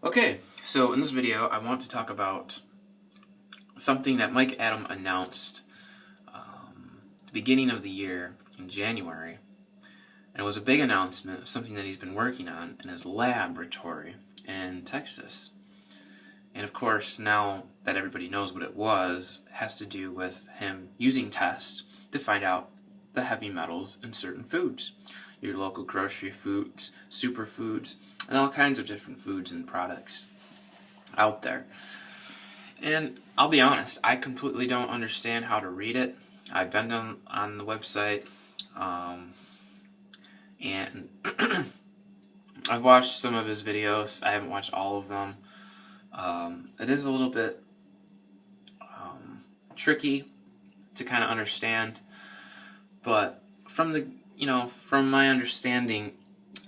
Okay, so in this video I want to talk about something that Mike Adams announced at the beginning of the year in January. And it was a big announcement of something that he's been working on in his laboratory in Texas. And of course, now that everybody knows what it was, it has to do with him using tests to find out the heavy metals in certain foods. Your local grocery foods, superfoods, and all kinds of different foods and products out there. And I'll be honest, I completely don't understand how to read it. I've been on the website, and I've watched some of his videos. I haven't watched all of them. It is a little bit tricky to kind of understand, but from my understanding,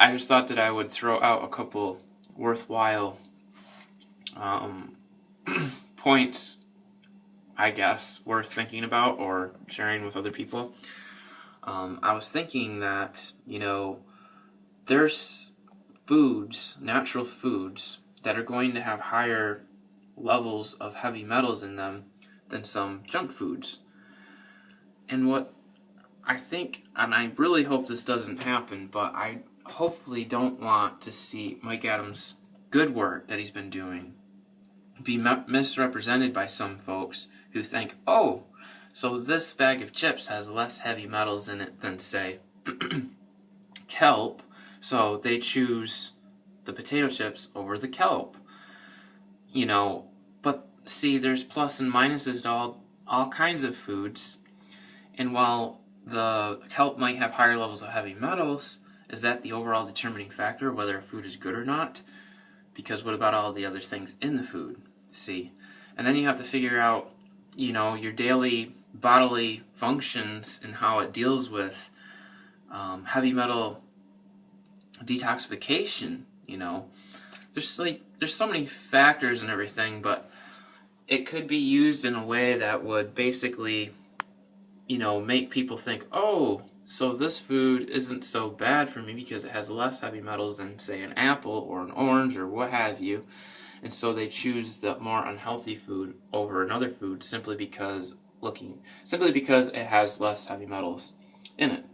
I just thought that I would throw out a couple worthwhile points, I guess, worth thinking about or sharing with other people. I was thinking that, there's foods, natural foods, that are going to have higher levels of heavy metals in them than some junk foods. And what I think, and I really hope this doesn't happen, but I hopefully don't want to see Mike Adams' good work that he's been doing be misrepresented by some folks who think, oh, so this bag of chips has less heavy metals in it than, say, kelp, so they choose the potato chips over the kelp. But see, there's plus and minuses to all kinds of foods, and while the kelp might have higher levels of heavy metals, is that the overall determining factor of whether a food is good or not? Because what about all the other things in the food? See? And then you have to figure out, your daily bodily functions and how it deals with heavy metal detoxification. There's so many factors and everything, but it could be used in a way that would basically, make people think, oh, so this food isn't so bad for me because it has less heavy metals than, say, an apple or an orange or what have you. And so they choose the more unhealthy food over another food simply because it has less heavy metals in it.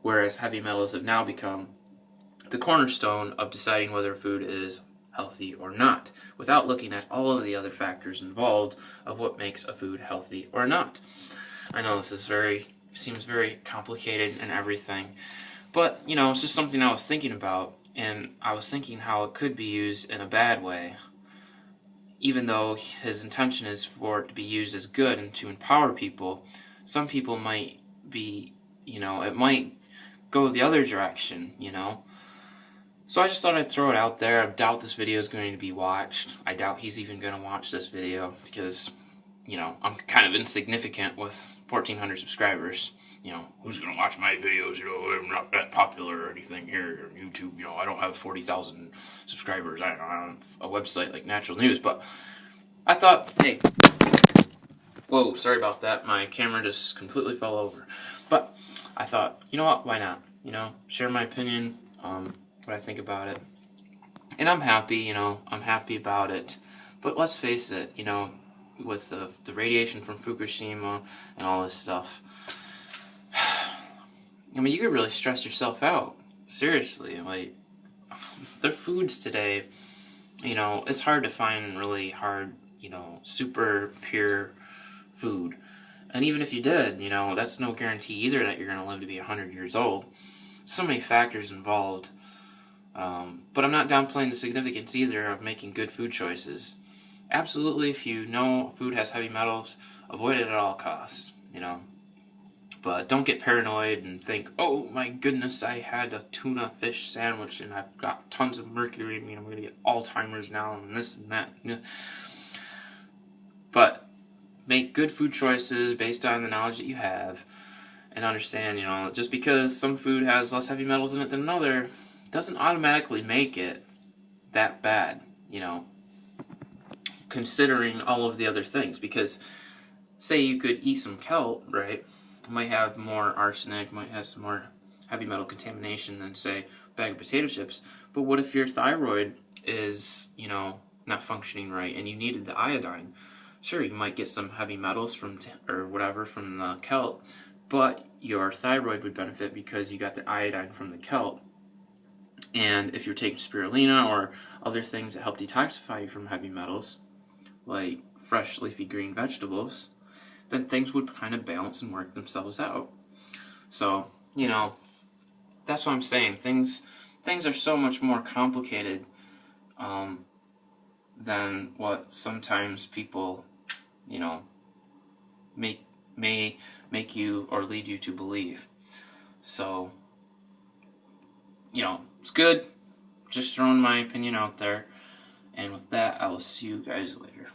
Whereas heavy metals have now become the cornerstone of deciding whether a food is healthy or not, without looking at all of the other factors involved of what makes a food healthy or not. I know this seems very complicated and everything, but it's just something I was thinking about, and I was thinking how it could be used in a bad way, even though his intention is for it to be used as good and to empower people. Some people might be, it might go the other direction, So I just thought I'd throw it out there. I doubt this video is going to be watched. I doubt he's even going to watch this video because, I'm kind of insignificant with 1,400 subscribers. Who's going to watch my videos? I'm not that popular or anything here on YouTube. I don't have 40,000 subscribers. I don't have a website like Natural News. But I thought, hey, whoa, sorry about that. My camera just completely fell over. But I thought, you know what? Why not? Share my opinion, what I think about it. And I'm happy, I'm happy about it. But let's face it, with the radiation from Fukushima and all this stuff, I mean, you could really stress yourself out. Seriously, like, the foods today, it's hard to find really hard, super pure food. And even if you did, that's no guarantee either that you're going to live to be 100 years old. So many factors involved. But I'm not downplaying the significance either of making good food choices. Absolutely, if you know food has heavy metals, avoid it at all costs, But don't get paranoid and think, oh my goodness, I had a tuna fish sandwich and I've got tons of mercury in me, I'm going to get Alzheimer's now and this and that. But make good food choices based on the knowledge that you have, and understand, just because some food has less heavy metals in it than another doesn't automatically make it that bad, considering all of the other things. Because say you could eat some kelp, right? It might have more arsenic, might have some more heavy metal contamination than, say, bag of potato chips. But what if your thyroid is, you know, not functioning right and you needed the iodine? Sure, you might get some heavy metals from or whatever from the kelp, but your thyroid would benefit because you got the iodine from the kelp. And if you're taking spirulina or other things that help detoxify you from heavy metals, like fresh leafy green vegetables, then things would kind of balance and work themselves out. So, you know, that's what I'm saying. Things are so much more complicated than what sometimes people, you know, may make you or lead you to believe. So, you know, it's good. Just throwing my opinion out there. And with that, I will see you guys later.